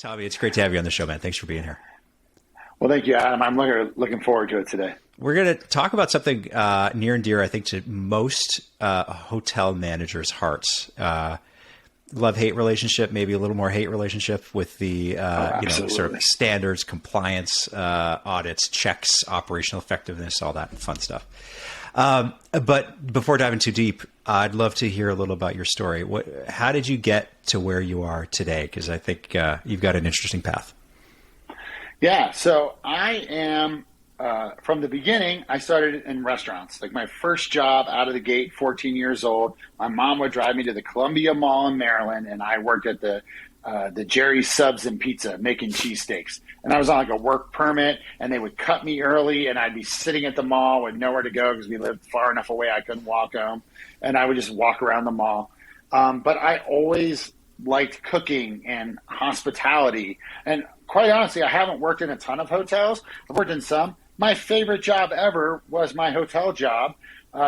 Tommy, it's great to have you on the show, man. Thanks for being here. Well, thank you, Adam. I'm looking forward to it today. We're going to talk about something near and dear, I think, to most hotel managers' hearts. Love-hate relationship, maybe a little more hate relationship with the sort of standards, compliance, audits, checks, operational effectiveness, all that fun stuff. But before diving too deep, I'd love to hear a little about your story. How did you get to where you are today? Because I think you've got an interesting path. Yeah, so I am, from the beginning, I started in restaurants. Like my first job out of the gate, 14 years old, my mom would drive me to the Columbia Mall in Maryland, and I worked at the Jerry's Subs and Pizza making cheesesteaks. And I was on like a work permit, and they would cut me early, and I'd be sitting at the mall with nowhere to go because we lived far enough away I couldn't walk home. And I would just walk around the mall. But I always liked cooking and hospitality. And quite honestly, I haven't worked in a ton of hotels. I've worked in some. My favorite job ever was my hotel job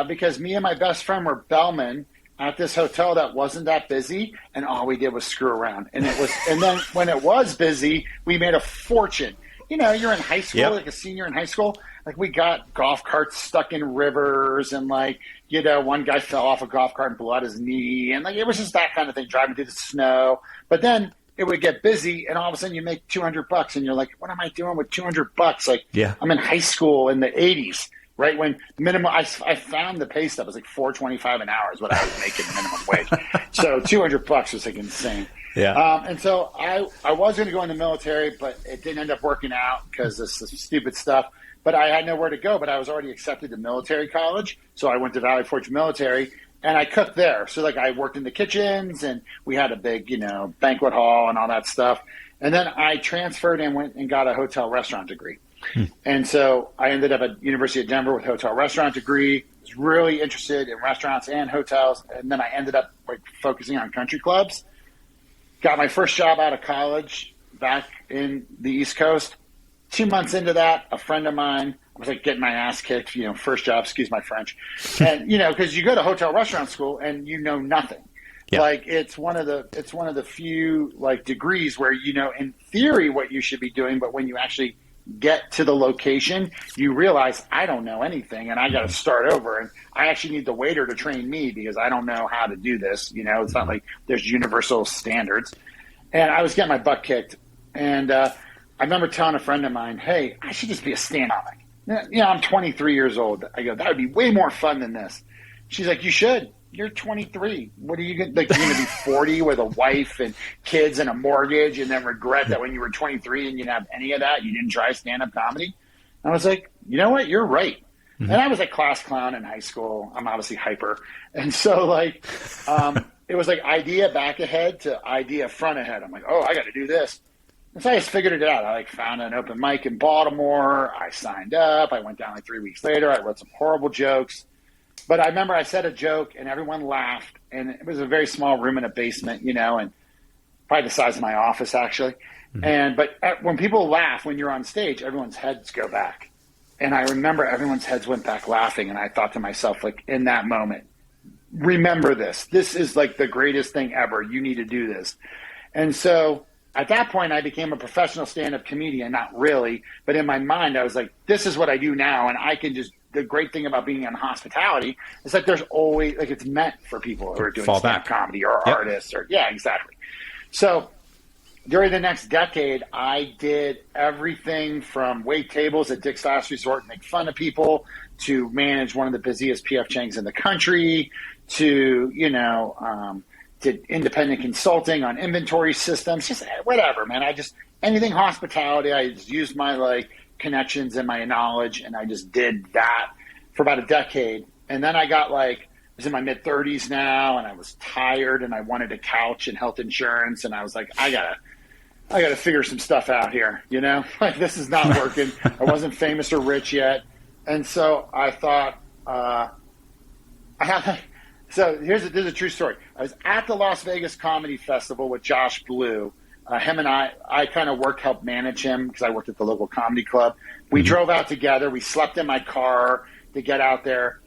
because me and my best friend were bellmen at this hotel that wasn't that busy, and all we did was screw around. And then when it was busy, we made a fortune. You know, you're in high school, yep. Like a senior in high school. Like we got golf carts stuck in rivers, and like, you know, one guy fell off a golf cart and blew out his knee, and like it was just that kind of thing, driving through the snow. But then it would get busy, and all of a sudden you make $200, and you're like, what am I doing with $200? Like, yeah. I'm in high school in the 80s, right? When minimum, I found the pay stub was like $4.25 an hour is what I was making minimum wage. So $200 was like insane. Yeah. And so I was going to go in the military, but it didn't end up working out because of some stupid stuff. But I had nowhere to go, but I was already accepted to military college. So I went to Valley Forge Military, and I cooked there. So like I worked in the kitchens, and we had a big, you know, banquet hall and all that stuff. And then I transferred and went and got a hotel restaurant degree. And so I ended up at University of Denver with a hotel restaurant degree. Was really interested in restaurants and hotels. And then I ended up like focusing on country clubs. Got my first job out of college back in the East Coast. 2 months into that, a friend of mine, I was like getting my ass kicked, you know, first job, excuse my French. And, you know, because you go to hotel restaurant school and you know nothing. Yeah. Like it's one of the few like degrees where you know in theory what you should be doing, but when you actually get to the location, you realize I don't know anything and I got to start over. And I actually need the waiter to train me because I don't know how to do this. You know, it's not like there's universal standards. And I was getting my butt kicked. And I remember telling a friend of mine, hey, I should just be a stand-up. You know, I'm 23 years old. I go, that would be way more fun than this. She's like, you should. You're 23. What are you going like? You're going to be 40 with a wife and kids and a mortgage, and then regret that when you were 23 and you didn't have any of that, you didn't try stand-up comedy. And I was like, you know what? You're right. Mm-hmm. And I was a class clown in high school. I'm obviously hyper, and so like, it was like idea back ahead to idea front ahead. I'm like, oh, I got to do this. And so I just figured it out. I like found an open mic in Baltimore. I signed up. I went down like 3 weeks later. I wrote some horrible jokes. But I remember I said a joke and everyone laughed, and it was a very small room in a basement, you know, and probably the size of my office actually. Mm-hmm. But when people laugh when you're on stage, everyone's heads go back. And I remember everyone's heads went back laughing, and I thought to myself, like in that moment, remember this. This is like the greatest thing ever. You need to do this. And so at that point, I became a professional stand-up comedian, not really, but in my mind, I was like, this is what I do now, and I can just the great thing about being in hospitality is that there's always like it's meant for people who are doing stand-up comedy or artists or exactly. So during the next decade, I did everything from wait tables at Dick's Last Resort and make fun of people to manage one of the busiest PF Chang's in the country to, you know, did independent consulting on inventory systems, just whatever, man. Anything hospitality, I just used my like connections and my knowledge, and I just did that for about a decade. And then I got like, I was in my mid 30s now, and I was tired, and I wanted a couch and health insurance, and I was like, I gotta figure some stuff out here, you know, like this is not working. I wasn't famous or rich yet, and so I thought, so here's a true story. I was at the Las Vegas Comedy Festival with Josh Blue. Him and I kind of helped manage him because I worked at the local comedy club. We drove out together. We slept in my car to get out there,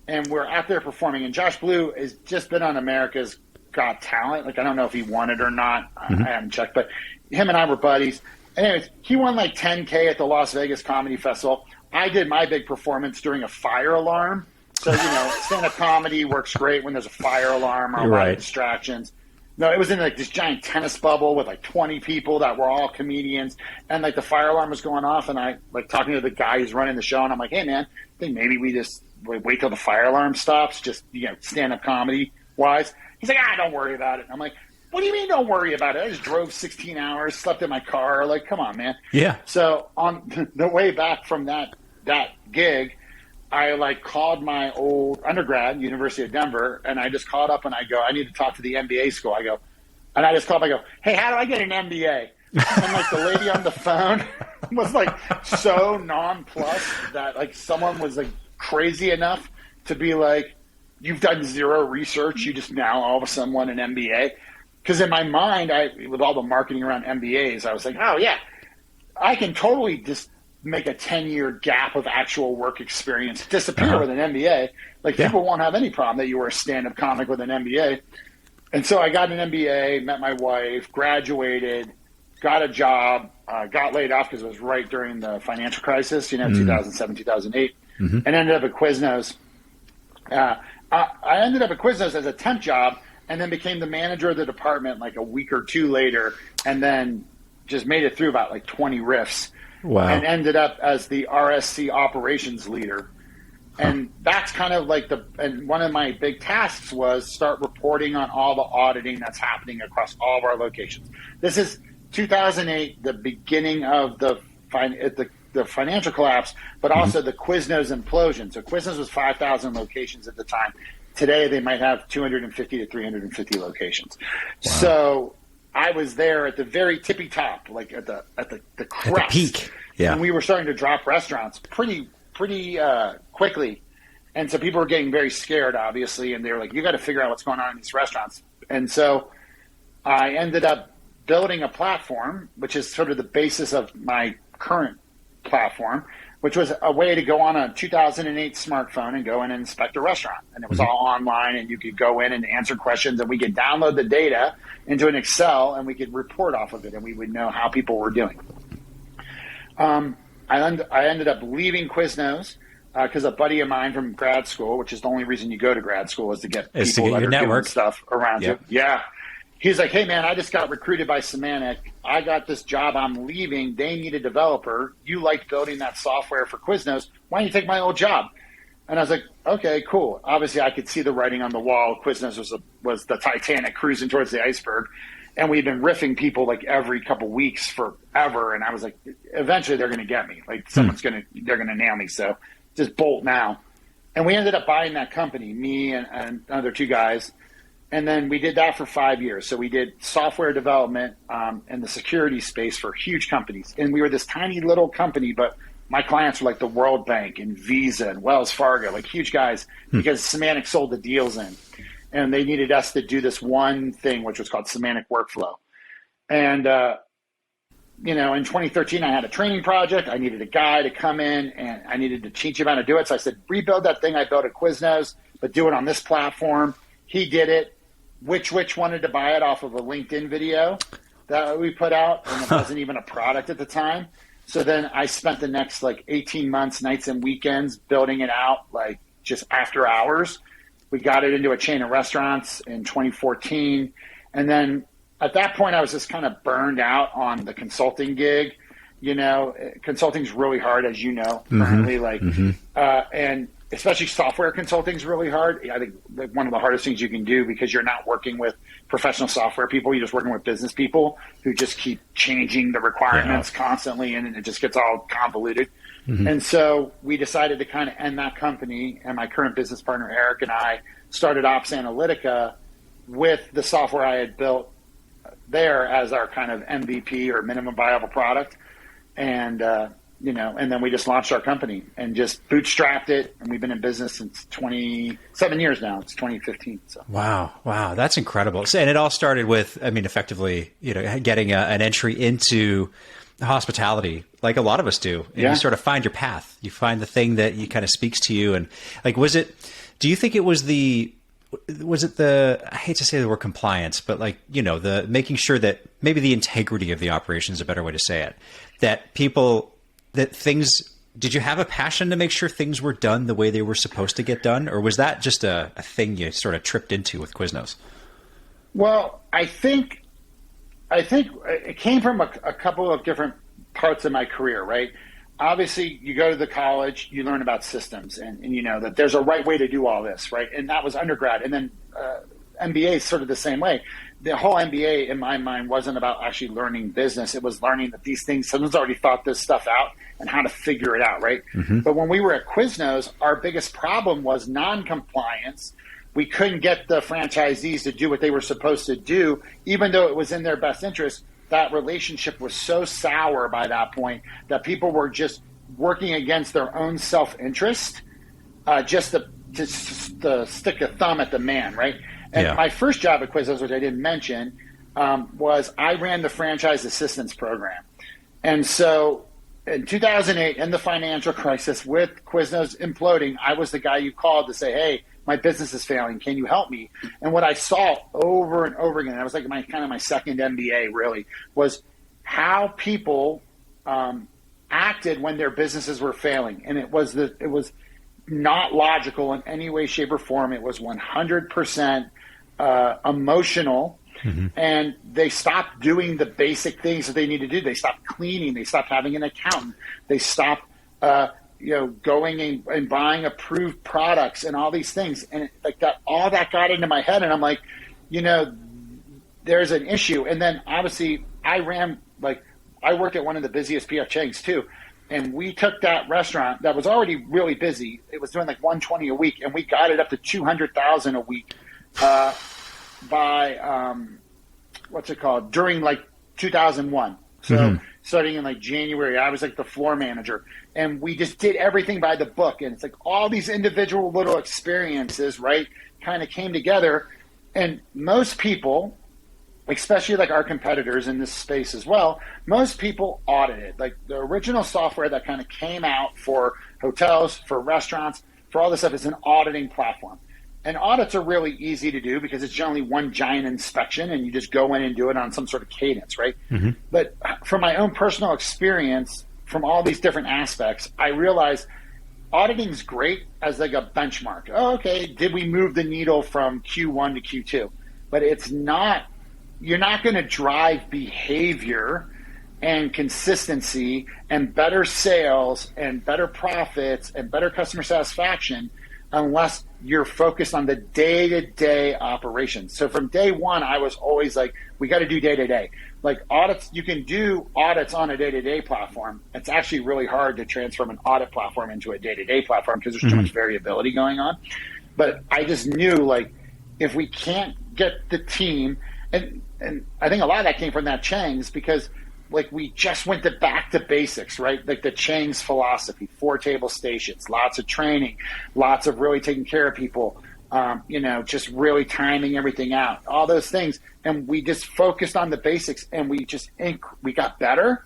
and we're out there performing. And Josh Blue has just been on America's Got Talent. Like, I don't know if he won it or not. I haven't checked, but him and I were buddies. Anyways, he won like $10K at the Las Vegas Comedy Festival. I did my big performance during a fire alarm. So, stand-up comedy works great when there's a fire alarm or a lot of distractions. No, it was in like this giant tennis bubble with like 20 people that were all comedians. And like the fire alarm was going off, and I like talking to the guy who's running the show, and I'm like, hey man, I think maybe we just wait till the fire alarm stops, just, stand-up comedy wise. He's like, don't worry about it. I'm like, what do you mean don't worry about it? I just drove 16 hours, slept in my car. Like, come on, man. Yeah. So on the way back from that gig, I like called my old undergrad, University of Denver, and I just called up and I go, I need to talk to the MBA school. And I just called up, I go, hey, how do I get an MBA? And like the lady on the phone was like so nonplussed that like someone was like crazy enough to be like, you've done zero research, you just now all of a sudden want an MBA. Because in my mind, with all the marketing around MBAs, I was like, oh yeah, I can totally just make a 10-year gap of actual work experience disappear with an MBA. Like people won't have any problem that you were a stand-up comic with an MBA. And so I got an MBA, met my wife, graduated, got a job, got laid off because it was right during the financial crisis, 2007, 2008, and ended up at Quiznos. I ended up at Quiznos as a temp job and then became the manager of the department like a week or two later, and then just made it through about like 20 riffs. Wow. And ended up as the RSC operations leader. And that's kind of like and one of my big tasks was start reporting on all the auditing that's happening across all of our locations. This is 2008, the beginning of the financial collapse, but also the Quiznos implosion. So Quiznos was 5,000 locations at the time. Today, they might have 250 to 350 locations. Wow. So I was there at the very tippy top, like at the crest, at the peak. Yeah. And we were starting to drop restaurants pretty quickly. And so people were getting very scared, obviously, and they were like, you got to figure out what's going on in these restaurants. And so I ended up building a platform, which is sort of the basis of my current platform, which was a way to go on a 2008 smartphone and go in and inspect a restaurant. And it was all online, and you could go in and answer questions, and we could download the data into an Excel, and we could report off of it, and we would know how people were doing. I ended up leaving Quiznos because a buddy of mine from grad school, which is the only reason you go to grad school, is to get people that are doing stuff around you. Yeah. He's like, hey, man, I just got recruited by Semantic. I got this job. I'm leaving. They need a developer. You liked building that software for Quiznos. Why don't you take my old job? And I was like, okay, cool. Obviously, I could see the writing on the wall. Quiznos was the Titanic cruising towards the iceberg. And we've been riffing people like every couple weeks forever. And I was like, eventually they're going to get me. Like they're going to nail me. So just bolt now. And we ended up buying that company, me and other two guys. And then we did that for 5 years. So we did software development in the security space for huge companies. And we were this tiny little company, but my clients were like the World Bank and Visa and Wells Fargo, like huge guys, because Semantic sold the deals in. And they needed us to do this one thing, which was called Semantic Workflow. And, in 2013, I had a training project. I needed a guy to come in, and I needed to teach him how to do it. So I said, rebuild that thing I built at Quiznos, but do it on this platform. He did it. Which wanted to buy it off of a LinkedIn video that we put out, and it wasn't even a product at the time. So then I spent the next 18 months, nights and weekends, building it out, just after hours. We got it into a chain of restaurants in 2014. And then at that point, I was just kind of burned out on the consulting gig. Consulting's really hard, as you know, currently. And especially software consulting is really hard. I think one of the hardest things you can do, because you're not working with professional software people. You're just working with business people who just keep changing the requirements constantly, and it just gets all convoluted. And so we decided to kind of end that company, and my current business partner, Eric, and I started OpsAnalitica with the software I had built there as our kind of MVP or minimum viable product. And, and then we just launched our company and just bootstrapped it. And we've been in business since 27 years now. It's 2015. So. Wow. That's incredible. And it all started with, effectively, getting an entry into hospitality, like a lot of us do. And you sort of find your path. You find the thing that kind of speaks to you. And do you think it was the was it I hate to say the word compliance, but like, the making sure that maybe the integrity of the operation is a better way to say it, did you have a passion to make sure things were done the way they were supposed to get done? Or was that just a thing you sort of tripped into with Quiznos? Well, I think it came from a couple of different parts of my career, right? Obviously, you go to the college, you learn about systems, and you know that there's a right way to do all this, right? And that was undergrad. And then MBA is sort of the same way. The whole MBA, in my mind, wasn't about actually learning business. It was learning that these things, someone's already thought this stuff out and how to figure it out, right? Mm-hmm. But when we were at Quiznos, our biggest problem was non-compliance. We couldn't get the franchisees to do what they were supposed to do, even though it was in their best interest. That relationship was so sour by that point that people were just working against their own self-interest, just to stick a thumb at the man, right? And my first job at Quiznos, which I didn't mention, was I ran the franchise assistance program. And so in 2008, in the financial crisis with Quiznos imploding, I was the guy you called to say, hey, my business is failing. Can you help me? And what I saw over and over again, that was like my second MBA really, was how people acted when their businesses were failing. And it was not logical in any way, shape, or form. It was 100% emotional. Mm-hmm. And they stopped doing the basic things that they need to do. They stopped cleaning. They stopped having an accountant. They stopped going and buying approved products and all these things. And all that got into my head. And I'm like, there's an issue. And then obviously I worked at one of the busiest P.F. Chang's too. And we took that restaurant that was already really busy. It was doing like 120 a week. And we got it up to 200,000 a week by, during like 2001. So starting in like January, I was like the floor manager, and we just did everything by the book. And it's like all these individual little experiences, right, kind of came together. And most people, especially like our competitors in this space as well, most people audited. Like the original software that kind of came out for hotels, for restaurants, for all this stuff is an auditing platform. And audits are really easy to do because it's generally one giant inspection and you just go in and do it on some sort of cadence, right? Mm-hmm. But from my own personal experience, from all these different aspects, I realized auditing is great as like a benchmark. Oh, okay, did we move the needle from Q1 to Q2? But it's not, you're not going to drive behavior and consistency and better sales and better profits and better customer satisfaction unless you're focused on the day-to-day operations. So from day one, I was always like, we got to do day-to-day. Like audits, you can do audits on a day-to-day platform. It's actually really hard to transform an audit platform into a day-to-day platform because there's too much variability going on. But I just knew, like, if we can't get the team, and I think a lot of that came from that Chang's because like we just went back to basics, right? Like the Chang's philosophy, 4 table stations, lots of training, lots of really taking care of people, just really timing everything out, all those things. And we just focused on the basics and we got better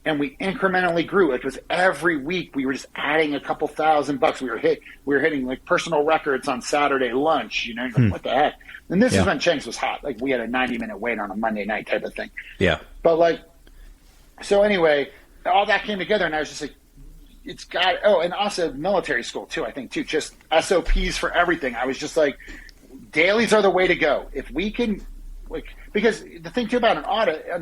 and we incrementally grew. It was every week we were just adding a couple $1,000. We were hitting like personal records on Saturday lunch, like, what the heck? And this is when Chang's was hot. Like we had a 90-minute wait on a Monday night type of thing. Yeah. But so anyway, all that came together, and I was just like, it's got. Oh, and also military school too. I think too, just SOPs for everything. I was just like, dailies are the way to go. If we can, because the thing too about an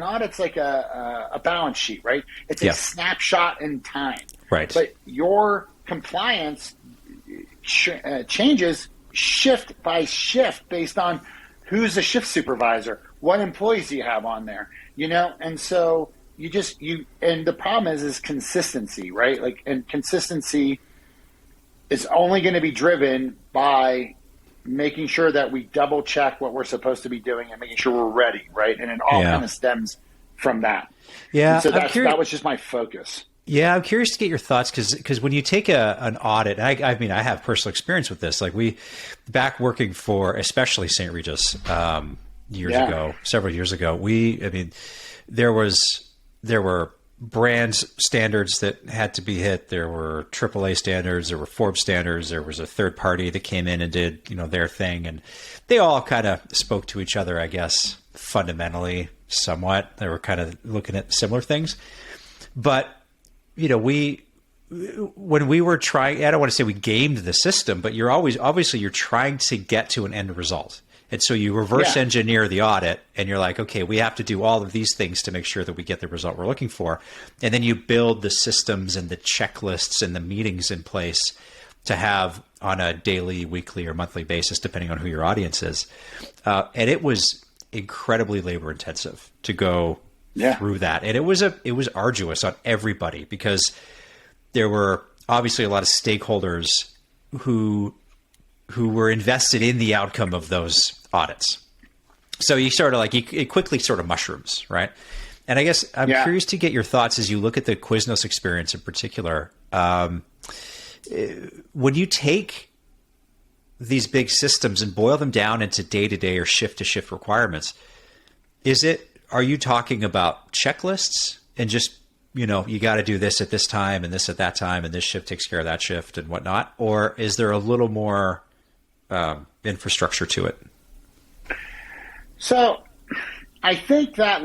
audit's like a balance sheet, right? It's a snapshot in time, right? But your compliance changes shift by shift based on who's the shift supervisor, what employees do you have on there, and so. And the problem is consistency, right? And consistency is only going to be driven by making sure that we double check what we're supposed to be doing and making sure we're ready, right? And it all kind of stems from that. Yeah. And so that was just my focus. Yeah, I'm curious to get your thoughts because when you take an audit, I have personal experience with this. Like back working for especially St. Regis several years ago, there were brand standards that had to be hit. There were AAA standards, there were Forbes standards, there was a third party that came in and did, their thing. And they all kind of spoke to each other, I guess, fundamentally, somewhat. They were kind of looking at similar things. But, when we were trying, I don't want to say we gamed the system, but you're trying to get to an end result. And so you reverse engineer the audit and you're like, okay, we have to do all of these things to make sure that we get the result we're looking for. And then you build the systems and the checklists and the meetings in place to have on a daily, weekly, or monthly basis, depending on who your audience is. And it was incredibly labor intensive to go through that. And it was arduous on everybody because there were obviously a lot of stakeholders who were invested in the outcome of those audits. So you sort of it quickly sort of mushrooms, right? And I guess I'm curious to get your thoughts as you look at the Quiznos experience in particular. When you take these big systems and boil them down into day-to-day or shift-to-shift requirements, are you talking about checklists and just, you got to do this at this time and this at that time and this shift takes care of that shift and whatnot? Or is there a little more infrastructure to it? So I think that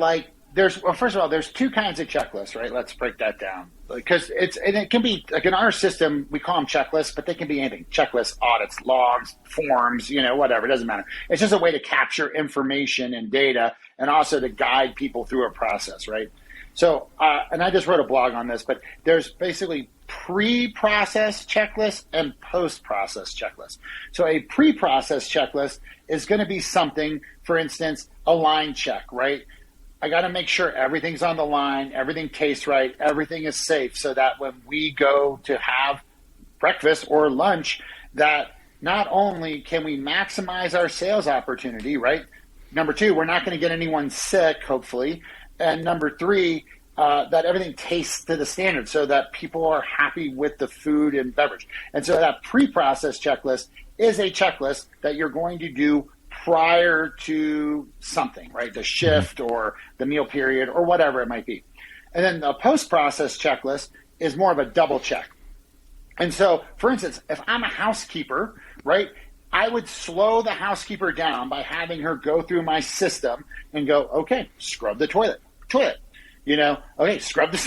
first of all, there's two kinds of checklists, right? Let's break that down because it can be like in our system, we call them checklists, but they can be anything: checklists, audits, logs, forms, whatever. It doesn't matter. It's just a way to capture information and data and also to guide people through a process, right? So, and I just wrote a blog on this, but there's basically pre-process checklist and post-process checklist. So a pre-process checklist is going to be something, for instance, a line check, right? I got to make sure everything's on the line, everything tastes right, everything is safe so that when we go to have breakfast or lunch, that not only can we maximize our sales opportunity, right? Number two, we're not going to get anyone sick, hopefully. And number three, that everything tastes to the standard so that people are happy with the food and beverage. And so that pre-process checklist is a checklist that you're going to do prior to something, right? The shift or the meal period or whatever it might be. And then the post-process checklist is more of a double check. And so, for instance, if I'm a housekeeper, right, I would slow the housekeeper down by having her go through my system and go, okay, scrub the toilet, okay, scrub the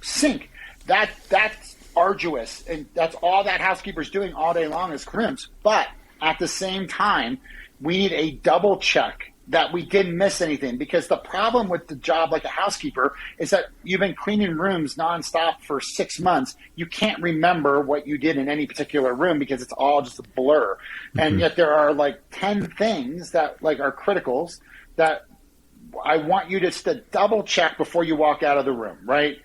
sink. That's arduous, and that's all that housekeeper's doing all day long is crimps. But at the same time, we need a double check that we didn't miss anything, because the problem with the job like a housekeeper is that you've been cleaning rooms nonstop for 6 months. You can't remember what you did in any particular room because it's all just a blur. Mm-hmm. And yet there are 10 things that are criticals that I want you to double check before you walk out of the room, right?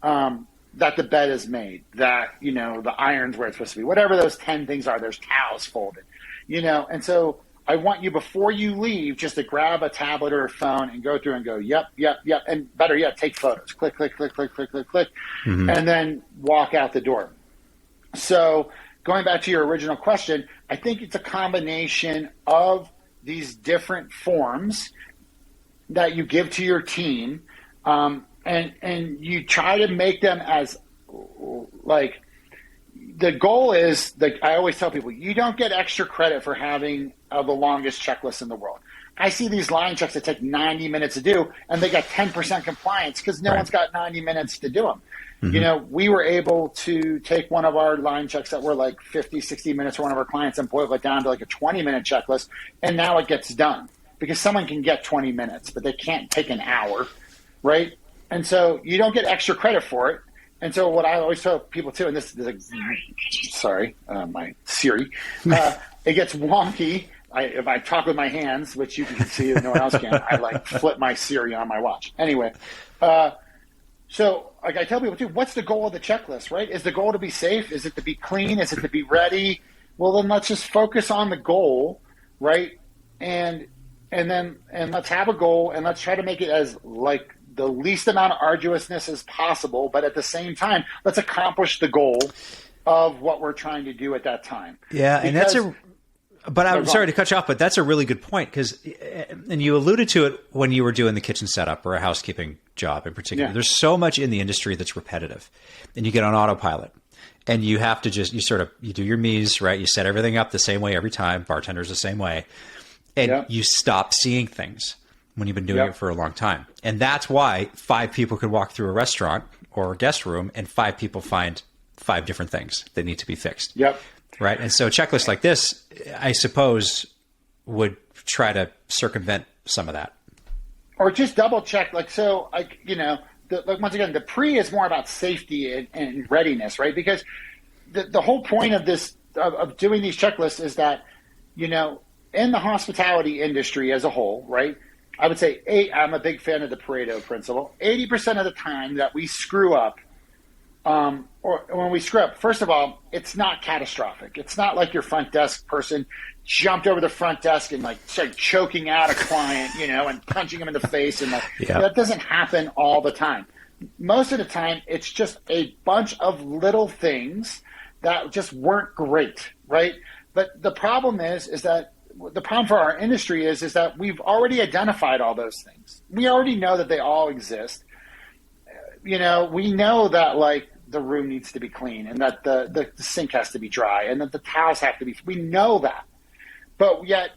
That the bed is made, that, the iron's where it's supposed to be, whatever those 10 things are, there's towels folded, and so I want you, before you leave, just to grab a tablet or a phone and go through and go, yep. And better yet, take photos. Click, click, click, click, click, click, click. Mm-hmm. And then walk out the door. So going back to your original question, I think it's a combination of these different forms that you give to your team. And you try to make them as the goal is, I always tell people, you don't get extra credit for having the longest checklist in the world. I see these line checks that take 90 minutes to do, and they got 10% compliance because no one's got 90 minutes to do them. Mm-hmm. We were able to take one of our line checks that were 50, 60 minutes for one of our clients and boil it down to a 20-minute checklist, and now it gets done because someone can get 20 minutes, but they can't take an hour, right? And so you don't get extra credit for it. And so what I always tell people too, and this is my Siri, it gets wonky. If I talk with my hands, which you can see and no one else can, I flip my Siri on my watch. Anyway, so I tell people too, what's the goal of the checklist, right? Is the goal to be safe? Is it to be clean? Is it to be ready? Well, then let's just focus on the goal, right? And let's have a goal, and let's try to make it as the least amount of arduousness as possible, but at the same time, let's accomplish the goal of what we're trying to do at that time. Yeah, and But I'm sorry to cut you off, but that's a really good point and you alluded to it when you were doing the kitchen setup or a housekeeping job in particular. Yeah. There's so much in the industry that's repetitive, and you get on autopilot, and you have to you do your Mies, right? You set everything up the same way every time. Bartender's the same way, and you stop seeing things when you've been doing it for a long time, and that's why 5 people could walk through a restaurant or a guest room, and 5 people find 5 different things that need to be fixed. Yep. Right. And so a checklist like this, I suppose, would try to circumvent some of that. Or just double check. Once again, the pre is more about safety and readiness, right? Because the whole point of this, of doing these checklists is that, in the hospitality industry as a whole, right? I would say I'm a big fan of the Pareto Principle. 80% of the time that we screw up, or when we screw up, first of all, it's not catastrophic. It's not like your front desk person jumped over the front desk and started choking out a client, and punching him in the face. And that doesn't happen all the time. Most of the time, it's just a bunch of little things that just weren't great, right? But the problem is that the problem for our industry is that we've already identified all those things. We already know that they all exist. We know that the room needs to be clean, and that the sink has to be dry, and that the towels have to be. We know that, but yet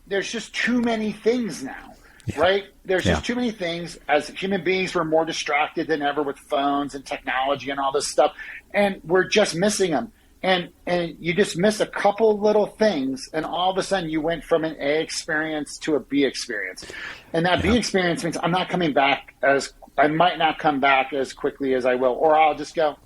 there's just too many things now, right? There's just too many things. As human beings, we're more distracted than ever with phones and technology and all this stuff, and we're just missing them. And you just miss a couple little things, and all of a sudden you went from an A experience to a B experience, and that B experience means I might not come back as quickly as I will, or I'll just go,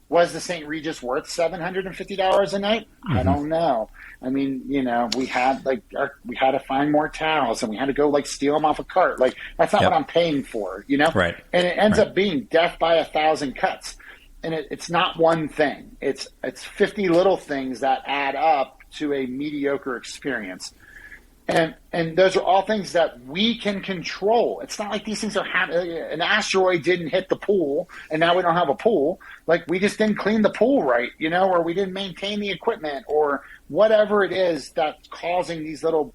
was the St. Regis worth $750 a night? I don't know. I mean, we had to find more towels, and we had to go steal them off a cart. That's not what I'm paying for, Right. And it ends up being death by 1,000 cuts. And it's not one thing. It's 50 little things that add up to a mediocre experience. And those are all things that we can control. It's not like these things are an asteroid didn't hit the pool and now we don't have a pool. We just didn't clean the pool right, or we didn't maintain the equipment, or whatever it is that's causing these little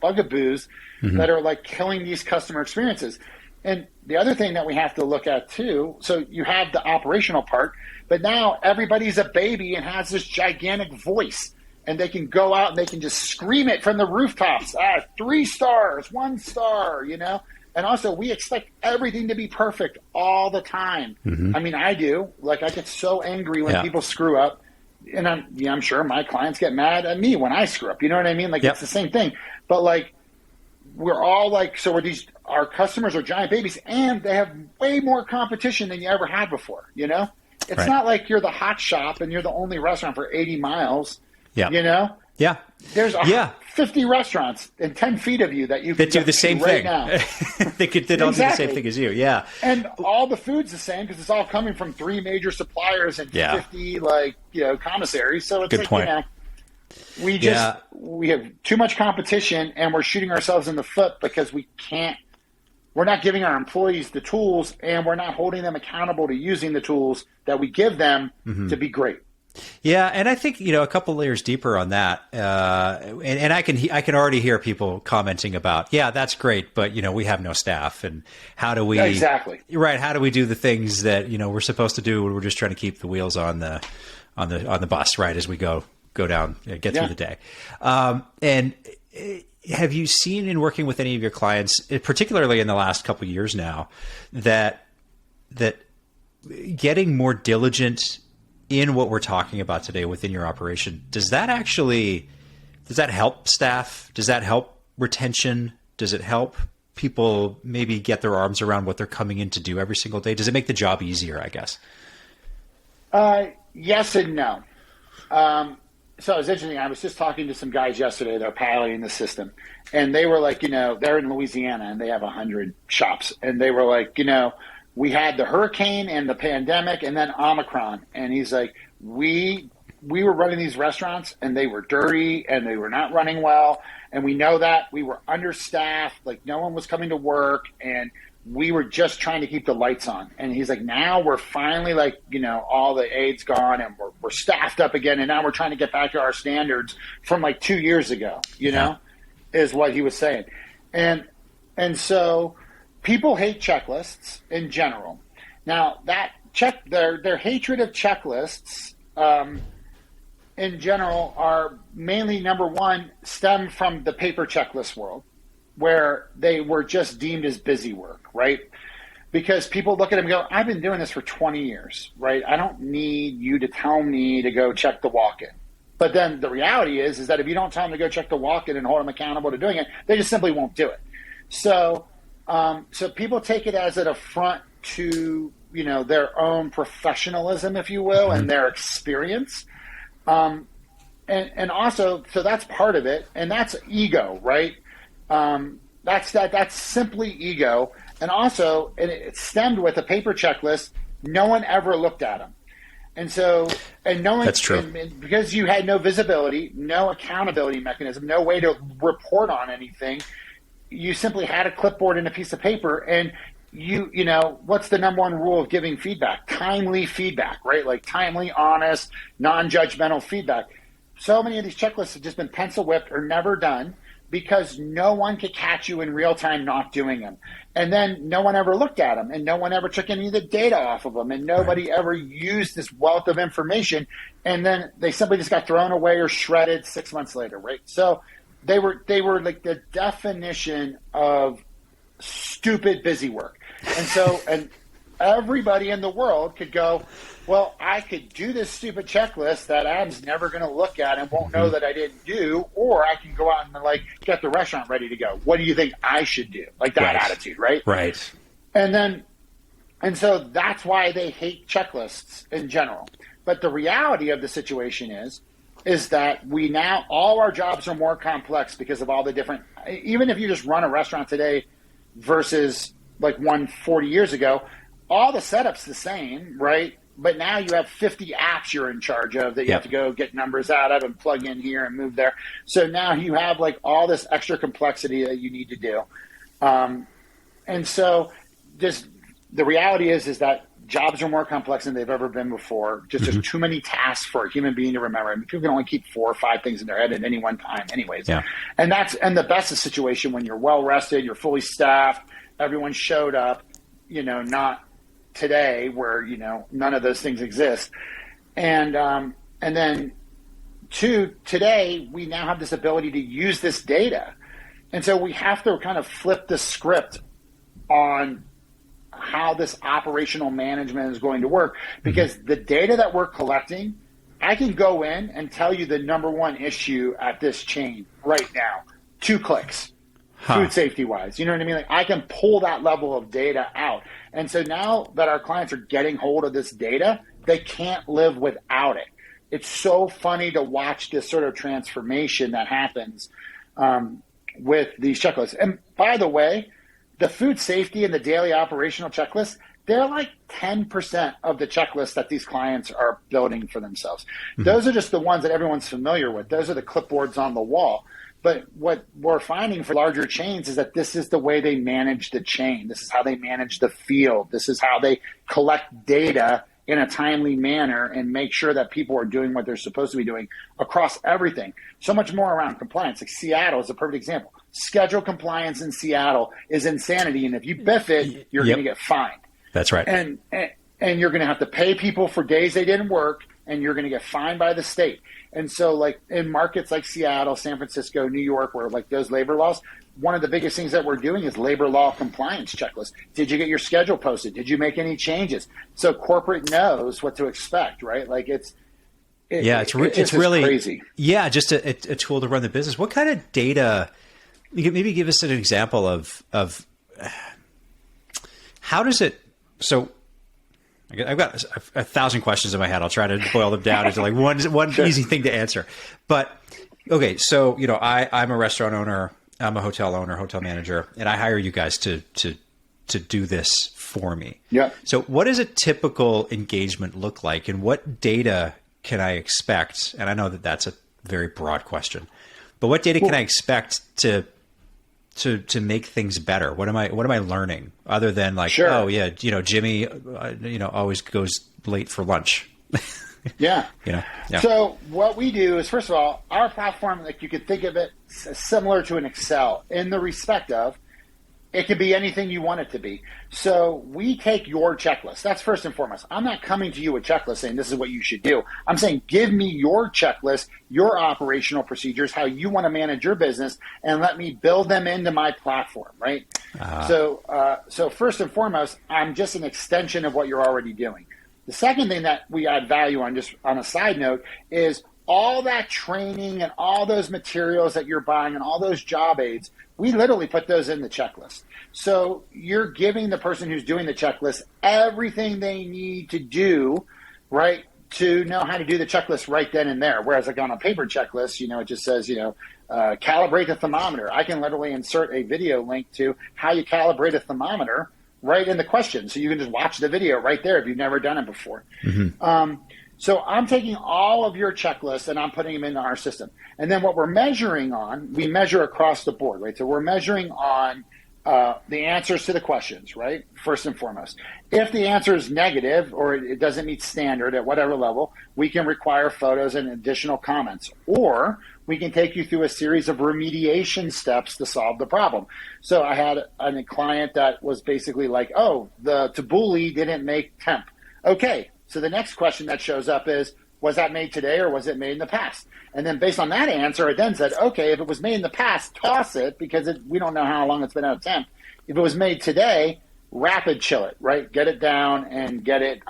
bugaboos that are killing these customer experiences. And the other thing that we have to look at too, so you have the operational part, but now everybody's a baby and has this gigantic voice. And they can go out and they can just scream it from the rooftops. 3 stars, 1 star, And also, we expect everything to be perfect all the time. I mean, I do. I get so angry when people screw up. And I'm sure my clients get mad at me when I screw up. You know what I mean? It's the same thing. But we're all our customers are giant babies, and they have way more competition than you ever had before. It's not like you're the hot shop and you're the only restaurant for 80 miles. Yeah. Yeah. There's 50 restaurants in 10 feet of you that do the same thing now. They don't do the same thing as you. Yeah. And all the food's the same because it's all coming from 3 major suppliers and 50 commissaries. So it's good point. We have too much competition, and we're shooting ourselves in the foot because we're not giving our employees the tools, and we're not holding them accountable to using the tools that we give them to be great. Yeah, and I think a couple layers deeper on that, and I can already hear people commenting about, that's great, but we have no staff, and how do we exactly right? How do we do the things that we're supposed to do when we're just trying to keep the wheels on the bus, right, as we go down, get through the day, and. Have you seen in working with any of your clients, particularly in the last couple of years now, that getting more diligent in what we're talking about today within your operation, does that help staff? Does that help retention? Does it help people maybe get their arms around what they're coming in to do every single day? Does it make the job easier, I guess? Yes and no. So it was interesting. I was just talking to some guys yesterday that are piloting the system, and they were they're in Louisiana and they have 100 shops. And they were we had the hurricane and the pandemic and then Omicron. And he's we were running these restaurants and they were dirty and they were not running well. And we know that we were understaffed, no one was coming to work, and we were just trying to keep the lights on. And he's now we're finally all the aid's gone and we're staffed up again, and now we're trying to get back to our standards from like 2 years ago, you know, is what he was saying. And so people hate checklists in general. Now that their hatred of checklists in general are mainly, number one, stem from the paper checklist world, where they were just deemed as busy work, right? Because people look at them and go, I've been doing this for 20 years, right? I don't need you to tell me to go check the walk-in. But then the reality is that if you don't tell them to go check the walk-in and hold them accountable to doing it, they just simply won't do it. So people take it as an affront to, you know, their own professionalism, if you will, and their experience. And also, so that's part of it, and that's ego, right? That's simply ego. And also, it stemmed with a paper checklist. No one ever looked at them. And so, and no one, that's true. And because you had no visibility, no accountability mechanism, no way to report on anything, you simply had a clipboard and a piece of paper. And you know, what's the number one rule of giving feedback? Timely feedback, right? Like timely, honest, non-judgmental feedback. So many of these checklists have just been pencil whipped or never done because no one could catch you in real time not doing them. And then no one ever looked at them, and no one ever took any of the data off of them, and nobody ever used this wealth of information. And then they simply just got thrown away or shredded 6 months later, right? So they were like the definition of stupid busy work. And so, and everybody in the world could go, well, I could do this stupid checklist that Adam's never going to look at and won't know that I didn't do, or I can go out and like get the restaurant ready to go. What do you think I should do? Like that attitude, right? Right. And so that's why they hate checklists in general. But the reality of the situation is that we now, all our jobs are more complex because of all the different, even if you just run a restaurant today versus like one 40 years ago, all the setup's the same, right? But now you have 50 apps you're in charge of that you have to go get numbers out of and plug in here and move there. So now you have like all this extra complexity that you need to do. And so just the reality is that jobs are more complex than they've ever been before. Just there's too many tasks for a human being to remember. I mean, people can only keep 4 or 5 things in their head at any one time anyways. Yeah. And the best of situation when you're well rested, you're fully staffed, everyone showed up, you know, not today where, you know, none of those things exist. And then today we now have this ability to use this data. And so we have to kind of flip the script on how this operational management is going to work, because the data that we're collecting, I can go in and tell you the number one issue at this chain right now, 2 clicks. Food safety wise, you know what I mean? Like I can pull that level of data out. And so now that our clients are getting hold of this data, they can't live without it. It's so funny to watch this sort of transformation that happens with these checklists. And by the way, the food safety and the daily operational checklists, they're like 10% of the checklists that these clients are building for themselves. Those are just the ones that everyone's familiar with. Those are the clipboards on the wall. But what we're finding for larger chains is that this is the way they manage the chain. This is how they manage the field. This is how they collect data in a timely manner and make sure that people are doing what they're supposed to be doing across everything. So much more around compliance. Like Seattle is a perfect example. Schedule compliance in Seattle is insanity. And if you biff it, you're going to get fined. That's right. And you're going to have to pay people for days they didn't work, and you're going to get fined by the state. And so like in markets like Seattle, San Francisco, New York, where like those labor laws, one of the biggest things that we're doing is labor law compliance checklist. Did you get your schedule posted? Did you make any changes? So corporate knows what to expect, right? Like it's really crazy. Yeah. Just a tool to run the business. What kind of data, you can maybe give us an example of how does it, so I've got 1,000 questions in my head. I'll try to boil them down into like one easy thing to answer. But okay, so you know, I'm a restaurant owner, I'm a hotel owner, hotel manager, and I hire you guys to do this for me. Yeah. So what does a typical engagement look like, and what data can I expect? And I know that that's a very broad question, but what data can I expect to make things better? What am I learning other than like, oh yeah, you know, Jimmy, you know, always goes late for lunch. Yeah. Yeah. So what we do is, first of all, our platform, like you could think of it similar to an Excel in the respect of it could be anything you want it to be. So we take your checklist. That's first and foremost. I'm not coming to you with checklists saying this is what you should do. I'm saying give me your checklist, your operational procedures, how you want to manage your business, and let me build them into my platform, right? So first and foremost, I'm just an extension of what you're already doing. The second thing that we add value on, just on a side note, is all that training and all those materials that you're buying and all those job aids, we literally put those in the checklist. So you're giving the person who's doing the checklist everything they need to do, right, to know how to do the checklist right then and there. Whereas like on a paper checklist, it just says, calibrate the thermometer. I can literally insert a video link to how you calibrate a thermometer right in the question. So you can just watch the video right there if you've never done it before. Mm-hmm. So I'm taking all of your checklists and I'm putting them into our system. And then what we're measuring on, we measure across the board, right? So we're measuring on the answers to the questions, right? First and foremost. If the answer is negative or it doesn't meet standard at whatever level, we can require photos and additional comments. Or we can take you through a series of remediation steps to solve the problem. So I had a client that was basically like, oh, the tabbouleh didn't make temp. Okay. So the next question that shows up is, was that made today or was it made in the past? And then based on that answer, I then said, okay, if it was made in the past, toss it because we don't know how long it's been out of temp. If it was made today, rapid chill it, right? Get it down and get it,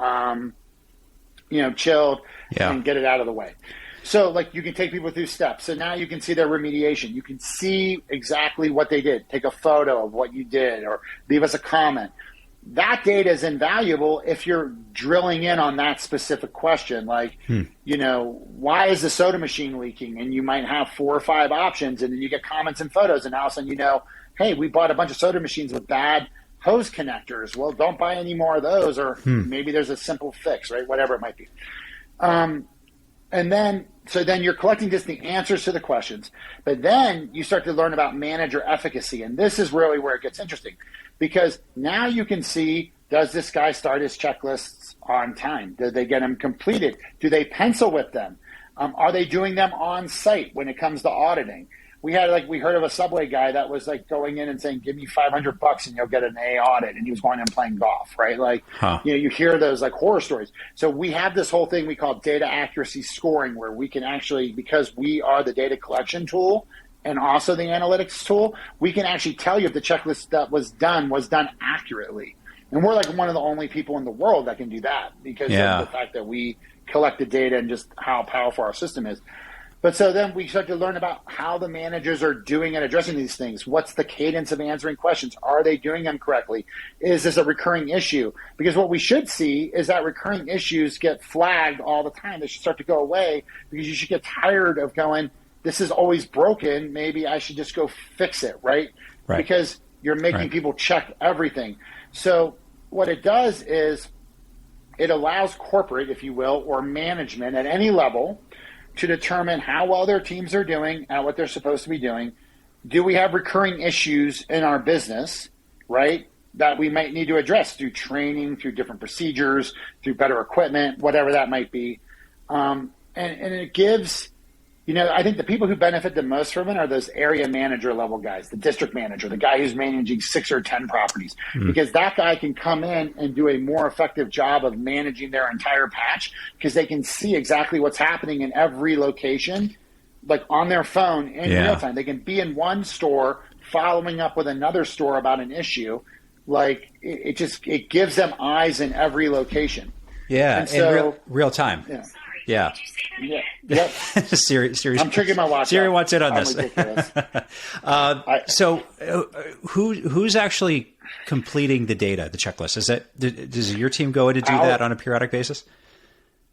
chilled and get it out of the way. So like you can take people through steps. So now you can see their remediation. You can see exactly what they did. Take a photo of what you did or leave us a comment. That data is invaluable if you're drilling in on that specific question, like, why is the soda machine leaking? And you might have 4 or 5 options, and then you get comments and photos, and all of a sudden hey, we bought a bunch of soda machines with bad hose connectors. Well, don't buy any more of those, or maybe there's a simple fix, right? Whatever it might be. So then you're collecting just the answers to the questions, but then you start to learn about manager efficacy. And this is really where it gets interesting because now you can see, does this guy start his checklists on time? Do they get them completed? Do they pencil with them? Are they doing them on site when it comes to auditing? We heard of a Subway guy that was like going in and saying, give me $500 and you'll get an A audit. And he was going and playing golf, right? You hear those like horror stories. So we have this whole thing we call data accuracy scoring where we can actually, because we are the data collection tool and also the analytics tool, we can actually tell you if the checklist that was done accurately. And we're like one of the only people in the world that can do that because of the fact that we collect the data and just how powerful our system is. But so then we start to learn about how the managers are doing and addressing these things. What's the cadence of answering questions? Are they doing them correctly? Is this a recurring issue? Because what we should see is that recurring issues get flagged all the time. They should start to go away because you should get tired of going, this is always broken. Maybe I should just go fix it, right? Because you're making people check everything. So what it does is it allows corporate, if you will, or management at any level to determine how well their teams are doing at what they're supposed to be doing. Do we have recurring issues in our business, right, that we might need to address through training, through different procedures, through better equipment, whatever that might be. And it gives, I think the people who benefit the most from it are those area manager level guys, the district manager, the guy who's managing 6 or 10 properties, because that guy can come in and do a more effective job of managing their entire patch because they can see exactly what's happening in every location, like on their phone in real time. They can be in one store following up with another store about an issue. Like it gives them eyes in every location. Yeah. And so, in real time. Yeah. Yeah. Yep. Siri, I'm tricking my watch. Siri wants in on this. So, who's actually completing the data, the checklist? Does your team go in to do that on a periodic basis?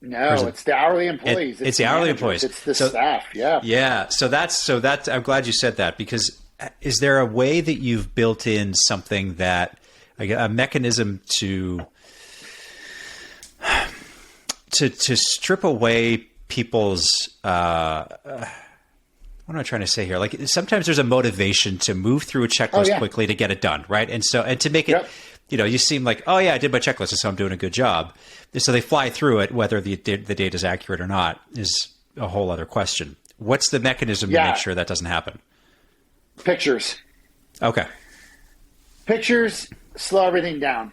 No, it's the hourly employees. It's the hourly employees. It's the staff. Yeah. Yeah. So that's I'm glad you said that because is there a way that you've built in something that a mechanism to strip away people's what am I trying to say here? Like sometimes there's a motivation to move through a checklist quickly to get it done, right? And to make it you seem like, oh yeah, I did my checklist, so I'm doing a good job. So they fly through it. Whether the data is accurate or not is a whole other question. What's the mechanism to make sure that doesn't happen? Pictures. Okay. Pictures slow everything down.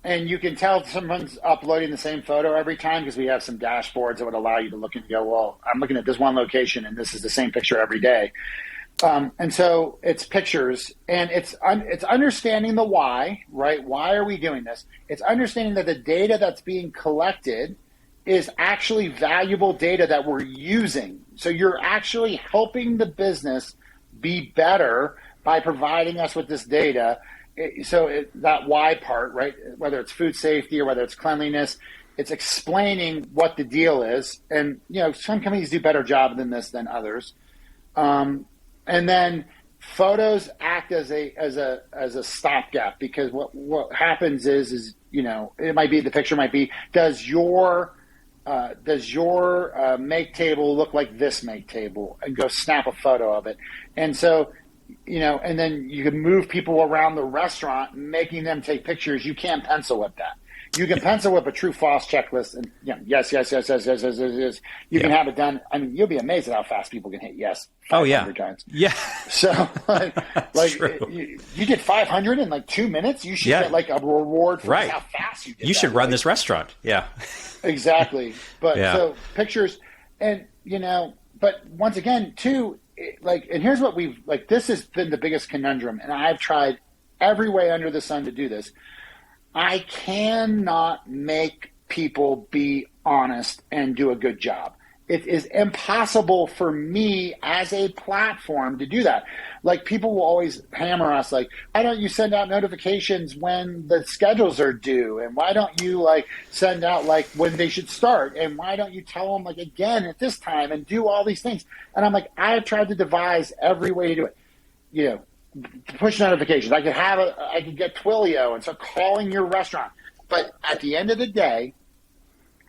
And you can tell if someone's uploading the same photo every time, because we have some dashboards that would allow you to look and go, well, I'm looking at this one location and this is the same picture every day. And so it's pictures, and it's understanding the why, right? Why are we doing this? It's understanding that the data that's being collected is actually valuable data that we're using. So you're actually helping the business be better by providing us with this data. So that why part, right? Whether it's food safety or whether it's cleanliness, it's explaining what the deal is. And, some companies do a better job than this than others. And then photos act as a stopgap, because what happens is it might be, the picture might be, does your make table look like this make table, and go snap a photo of it. And so, and then you can move people around the restaurant, making them take pictures. You can't pencil whip that. You can pencil whip a true false checklist, and yes. You can have it done. I mean, you'll be amazed at how fast people can hit yes 500 times. Yeah. So you did 500 in like 2 minutes. You should get like a reward for how fast you did. You should run this restaurant. Yeah. Exactly. But so pictures, and but once again too, and here's what this has been the biggest conundrum, and I've tried every way under the sun to do this. I cannot make people be honest and do a good job. It is impossible for me as a platform to do that. Like, people will always hammer us, like, why don't you send out notifications when the schedules are due? And why don't you send out when they should start? And why don't you tell them again at this time, and do all these things? And I'm like, I have tried to devise every way to do it. Push notifications. I could get Twilio and start calling your restaurant. But at the end of the day,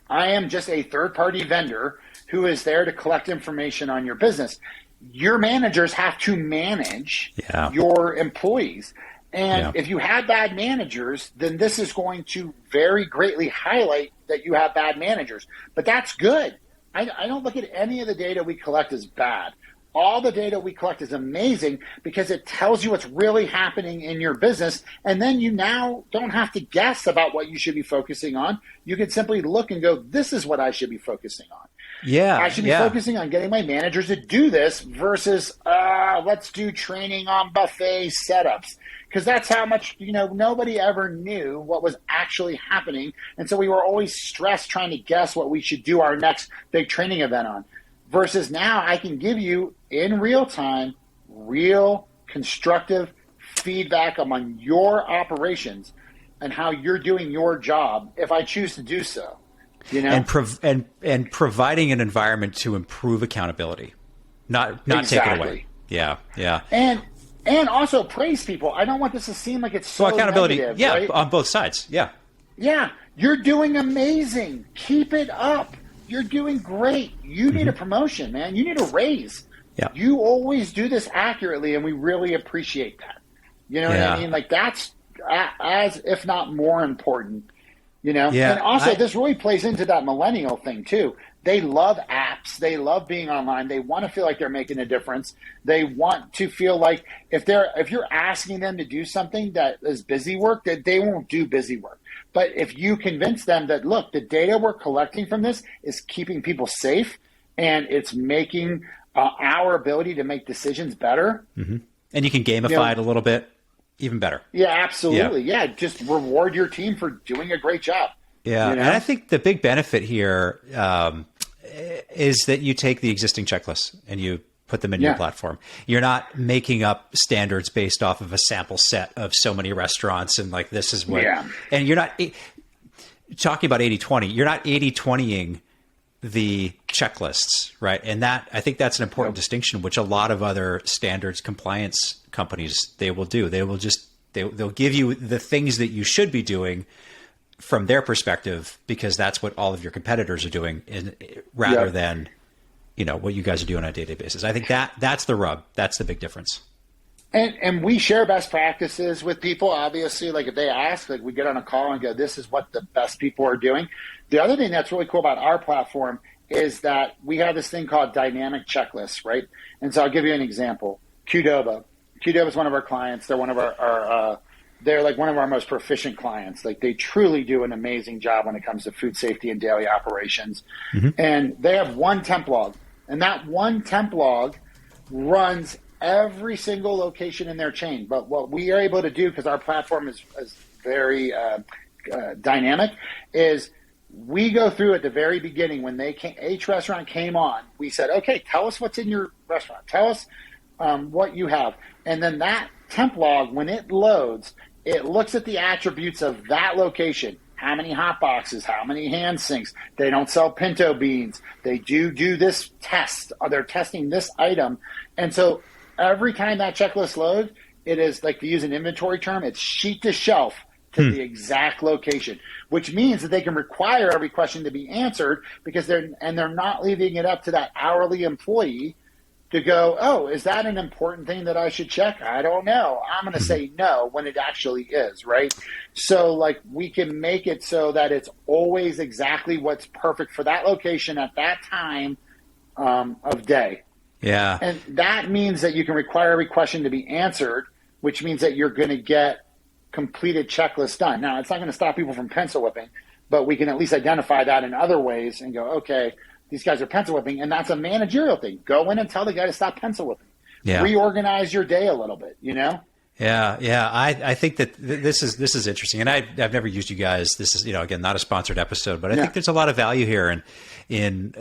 I am just a third-party vendor who is there to collect information on your business. Your managers have to manage your employees. And if you have bad managers, then this is going to very greatly highlight that you have bad managers. But that's good. I don't look at any of the data we collect as bad. All the data we collect is amazing, because it tells you what's really happening in your business. And then you now don't have to guess about what you should be focusing on. You can simply look and go, this is what I should be focusing on. Yeah. I should be focusing on getting my managers to do this versus let's do training on buffet setups. Because that's how much, nobody ever knew what was actually happening. And so we were always stressed trying to guess what we should do our next big training event on. Versus now I can give you in real time, real constructive feedback among your operations and how you're doing your job if I choose to do so. And providing an environment to improve accountability, not take it away. Yeah. And also praise people. I don't want this to seem like it's so accountability. negative, Yeah, right? On both sides. Yeah. Yeah, you're doing amazing. Keep it up. You're doing great. You need a promotion, man. You need a raise. Yeah. You always do this accurately, and we really appreciate that. You know what I mean? That's as, if not more important, Yeah. And also, this really plays into that millennial thing, too. They love apps. They love being online. They want to feel like they're making a difference. They want to feel like if you're asking them to do something that is busy work, that they won't do busy work. But if you convince them that, look, the data we're collecting from this is keeping people safe, and it's making our ability to make decisions better. Mm-hmm. And you can gamify it a little bit, even better. Yeah, absolutely. Yeah, just reward your team for doing a great job. Yeah, and I think the big benefit here is that you take the existing checklists and you put them in your platform. You're not making up standards based off of a sample set of so many restaurants and this is what, and you're not talking about 80-20. You're not 80-20ing the checklists, right? And I think that's an important distinction, which a lot of other standards compliance companies, they will do. They will they'll give you the things that you should be doing from their perspective, because that's what all of your competitors are doing, rather than what you guys are doing on a day-to-day basis. I think that's the rub. That's the big difference. And we share best practices with people, obviously. Like if they ask, like we get on a call and go, this is what the best people are doing. The other thing that's really cool about our platform is that we have this thing called dynamic checklists, right? And so I'll give you an example. Qdoba. Qdoba is one of our clients. They're one of they're like one of our most proficient clients. Like they truly do an amazing job when it comes to food safety and daily operations. Mm-hmm. And they have one temp log, and that one temp log runs every single location in their chain. But what we are able to do, because our platform is very dynamic, is we go through at the very beginning when each restaurant came on, we said, okay, tell us what's in your restaurant. Tell us what you have. And then that temp log, when it loads, it looks at the attributes of that location. How many hot boxes, how many hand sinks. They don't sell pinto beans. They do this test. They're testing this item. And so every time that checklist loads, it is, like to use an inventory term, it's sheet to shelf to the exact location, which means that they can require every question to be answered because they're not leaving it up to that hourly employee to go, oh, is that an important thing that I should check? I don't know. I'm going to say no when it actually is, right? So like we can make it so that it's always exactly what's perfect for that location at that time of day. Yeah. And that means that you can require every question to be answered, which means that you're going to get completed checklists done. Now, it's not going to stop people from pencil whipping, but we can at least identify that in other ways and go, okay, these guys are pencil whipping, and that's a managerial thing. Go in and tell the guy to stop pencil whipping. Yeah. Reorganize your day a little bit, you know? Yeah. I think that this is interesting, and I've never used you guys. This is, again, not a sponsored episode, but I think there's a lot of value here in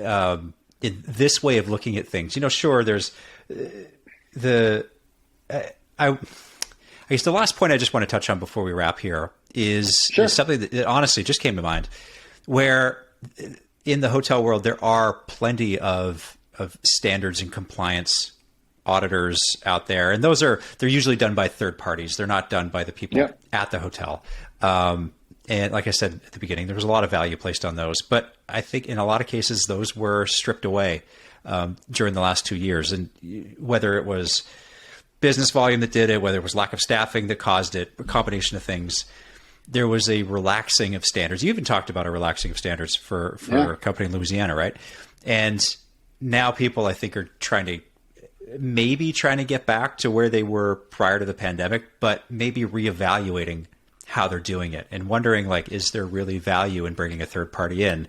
this way of looking at things. Sure, there's I guess the last point I just want to touch on before we wrap here is something that honestly just came to mind, where in the hotel world, there are plenty of standards and compliance auditors out there. And they're usually done by third parties. They're not done by the people at the hotel. And like I said at the beginning, there was a lot of value placed on those. But I think in a lot of cases, those were stripped away during the last 2 years. And whether it was business volume that did it, whether it was lack of staffing that caused it, a combination of things, there was a relaxing of standards. You even talked about a relaxing of standards for a company in Louisiana, right? And now people, I think, are trying to get back to where they were prior to the pandemic, but maybe reevaluating how they're doing it and wondering, like, is there really value in bringing a third party in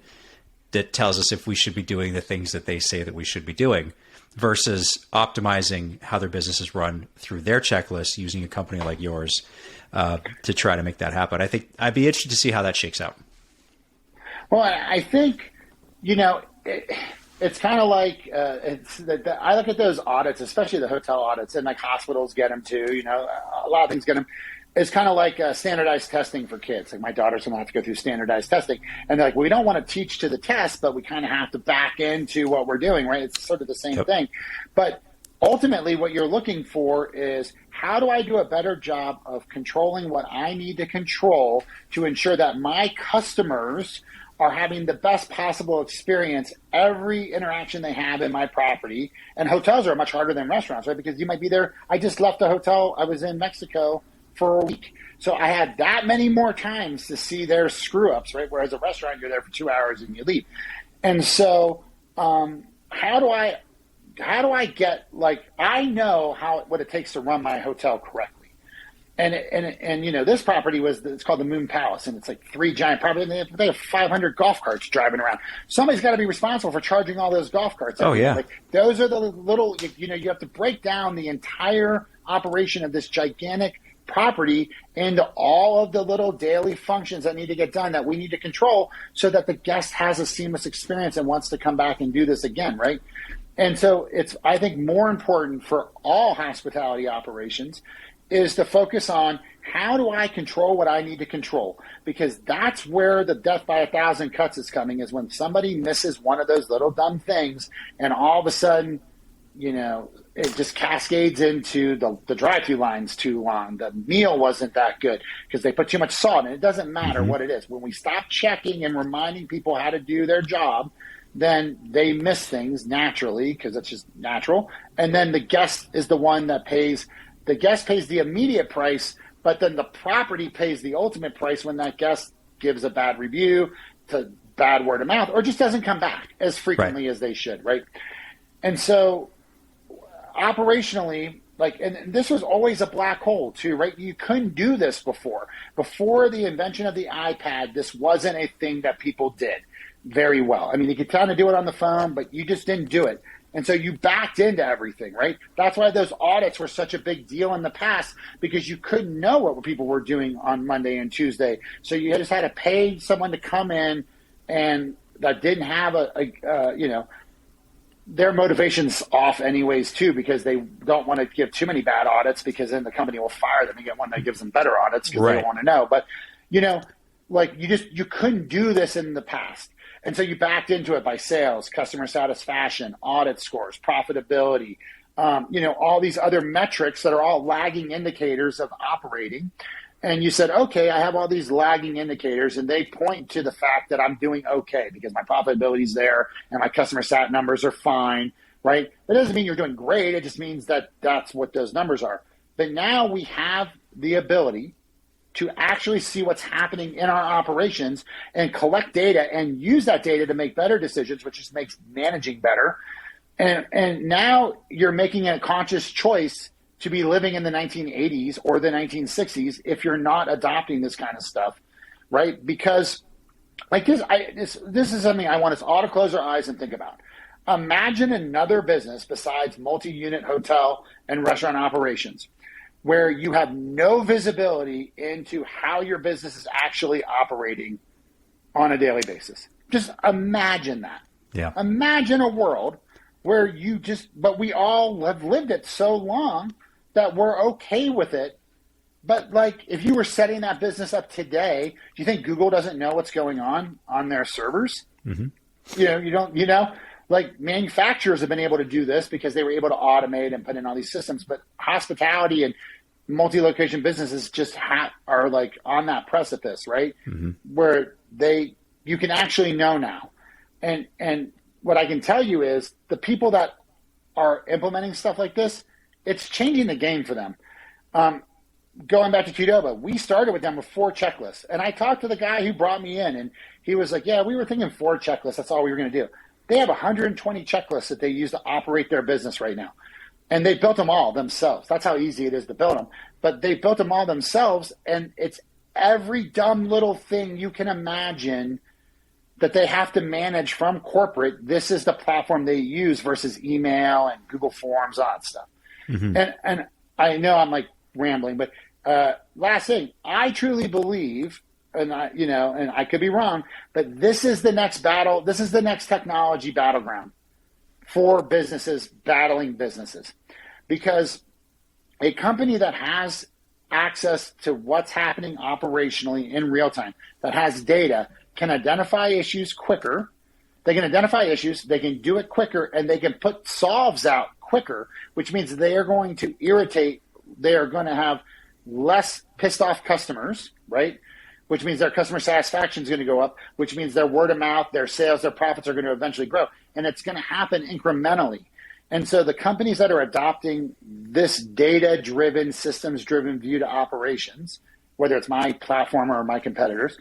that tells us if we should be doing the things that they say that we should be doing versus optimizing how their business is run through their checklist using a company like yours to try to make that happen. I think I'd be interested to see how that shakes out. Well, I think, it's kind of like I look at those audits, especially the hotel audits, and like hospitals get them too. A lot of things get them. It's kind of like standardized testing for kids. Like my daughter's going to have to go through standardized testing, and they're like, well, we don't want to teach to the test, but we kind of have to back into what we're doing, right? It's sort of the same thing, but ultimately, what you're looking for is how do I do a better job of controlling what I need to control to ensure that my customers are having the best possible experience every interaction they have in my property. And hotels are much harder than restaurants, right? Because you might be there. I just left a hotel. I was in Mexico for a week. So I had that many more times to see their screw ups, right? Whereas a restaurant, you're there for 2 hours and you leave. And so how do I get, like, I know what it takes to run my hotel correctly. And this property it's called the Moon Palace, and it's like 3 giant properties. They have 500 golf carts driving around. Somebody's got to be responsible for charging all those golf carts. Oh, yeah. Like, those are the little, you have to break down the entire operation of this gigantic property into all of the little daily functions that need to get done that we need to control so that the guest has a seamless experience and wants to come back and do this again, right? And so it's, I think, more important for all hospitality operations is to focus on how do I control what I need to control? Because that's where the death by 1,000 cuts is coming, is when somebody misses one of those little dumb things and all of a sudden, it just cascades into the drive-through line's too long. The meal wasn't that good because they put too much salt in it. It doesn't matter what it is. When we stop checking and reminding people how to do their job, then they miss things naturally because it's just natural. And then the guest is the one that pays the guest pays the immediate price, but then the property pays the ultimate price when that guest gives a bad review, to bad word of mouth, or just doesn't come back as frequently as they should, right? And so operationally, and this was always a black hole too, right? You couldn't do this before. Before the invention of the iPad, this wasn't a thing that people did very well. I mean, you could kind of do it on the phone, but you just didn't do it. And so you backed into everything, right? That's why those audits were such a big deal in the past, because you couldn't know what people were doing on Monday and Tuesday. So you just had to pay someone to come in and that didn't have their motivation's off anyways too, because they don't want to give too many bad audits, because then the company will fire them and get one that gives them better audits because they don't want to know. But, you couldn't do this in the past. And so you backed into it by sales, customer satisfaction, audit scores, profitability, all these other metrics that are all lagging indicators of operating. And you said, okay, I have all these lagging indicators, and they point to the fact that I'm doing okay because my profitability is there and my customer sat numbers are fine, right? That doesn't mean you're doing great. It just means that that's what those numbers are. But now we have the ability to actually see what's happening in our operations and collect data and use that data to make better decisions, which just makes managing better. And now you're making a conscious choice to be living in the 1980s or the 1960s if you're not adopting this kind of stuff, right? Because this is something I want us all to close our eyes and think about. Imagine another business besides multi-unit hotel and restaurant operations where you have no visibility into how your business is actually operating on a daily basis. Just imagine that. Yeah. Imagine a world where but we all have lived it so long that we're okay with it. But if you were setting that business up today, do you think Google doesn't know what's going on their servers? Mm-hmm. Manufacturers have been able to do this because they were able to automate and put in all these systems, but hospitality and multi-location businesses just are on that precipice, right? Mm-hmm. Where you can actually know now. And what I can tell you is the people that are implementing stuff like this, it's changing the game for them. Going back to Qdoba, we started with them with 4 checklists. And I talked to the guy who brought me in, and he was like, yeah, we were thinking 4 checklists. That's all we were going to do. They have 120 checklists that they use to operate their business right now. And they built them all themselves. That's how easy it is to build them. But they built them all themselves, and it's every dumb little thing you can imagine that they have to manage from corporate. This is the platform they use versus email and Google Forms, all that stuff. Mm-hmm. And I know I'm rambling, but last thing, I truly believe, and I could be wrong, but this is the next battle. This is the next technology battleground for businesses battling businesses, because a company that has access to what's happening operationally in real time, that has data, can identify issues quicker. They can identify issues, they can do it quicker, and they can put solves out quicker, which means they are going to irritate, they are going to have less pissed off customers, right? Which means their customer satisfaction is going to go up, which means their word of mouth, their sales, their profits are going to eventually grow. And it's going to happen incrementally. And so the companies that are adopting this data-driven, systems-driven view to operations, whether it's my platform or my competitors,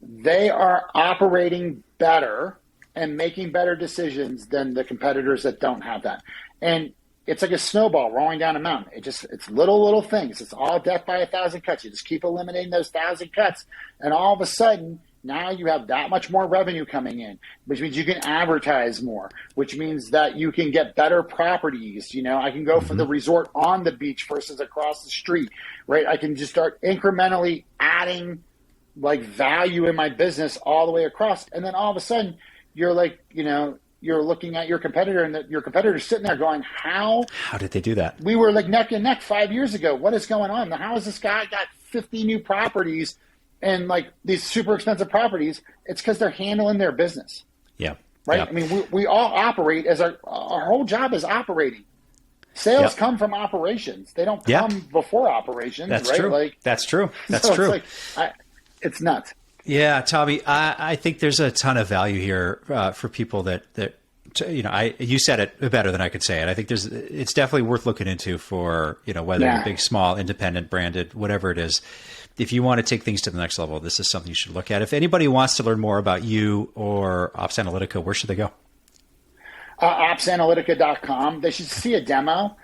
they are operating better and making better decisions than the competitors that don't have that. And it's like a snowball rolling down a mountain. It's little things. It's all death by 1,000 cuts. You just keep eliminating those 1,000 cuts. And all of a sudden, now you have that much more revenue coming in, which means you can advertise more, which means that you can get better properties. I can go for the resort on the beach versus across the street, right? I can just start incrementally adding value in my business all the way across. And then all of a sudden you're you're looking at your competitor, and your competitor's sitting there going, how did they do that? We were neck and neck 5 years ago. What is going on? How has this guy got 50 new properties and these super expensive properties? It's because they're handling their business. Yeah. Right. Yeah. I mean, we all operate as our whole job is operating. Sales come from operations. They don't come before operations. That's right? true. That's true. That's so true. It's nuts. Yeah, Tommy, I think there's a ton of value here for people that you said it better than I could say it. I think it's definitely worth looking into for, whether you're big, small, independent, branded, whatever it is. If you want to take things to the next level, this is something you should look at. If anybody wants to learn more about you or OpsAnalitica, where should they go? OpsAnalitica.com. They should see a demo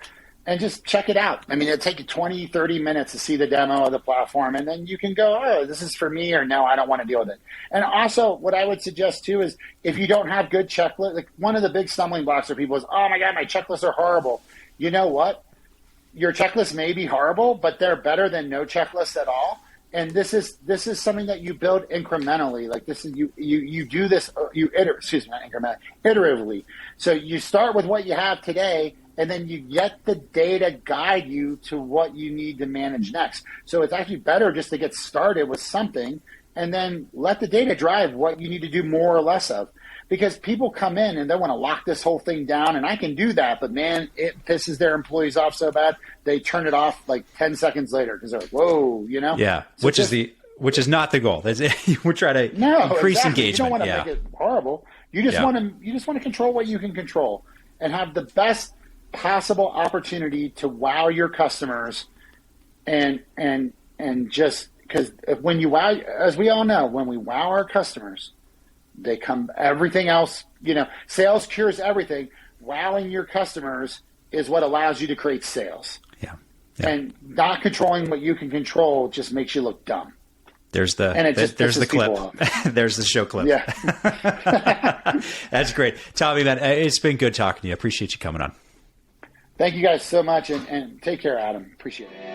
and just check it out. I mean, it'll take you 20, 30 minutes to see the demo of the platform, and then you can go, oh, this is for me, or no, I don't want to deal with it. And also, what I would suggest, too, is if you don't have good checklists, like one of the big stumbling blocks for people is, oh, my God, my checklists are horrible. You know what? Your checklist may be horrible, but they're better than no checklist at all. And this is something that you build incrementally. Like this is you do this iteratively. So you start with what you have today, and then you get the data guide you to what you need to manage next. So it's actually better just to get started with something and then let the data drive what you need to do more or less of. Because people come in and they want to lock this whole thing down, and I can do that, but man, it pisses their employees off so bad they turn it off like 10 seconds later because they're like, whoa, Yeah, so which is not the goal. We're trying to increase engagement. You don't want to make it horrible. You just want to control what you can control and have the best possible opportunity to wow your customers, and just because when you wow, as we all know, when we wow our customers, they come, everything else, sales cures everything. Wowing your customers is what allows you to create sales. Yeah. And not controlling what you can control just makes you look dumb. There's the clip. There's the show clip. Yeah. That's great. Tommy, man, it's been good talking to you. I appreciate you coming on. Thank you guys so much, and take care, Adam. Appreciate it.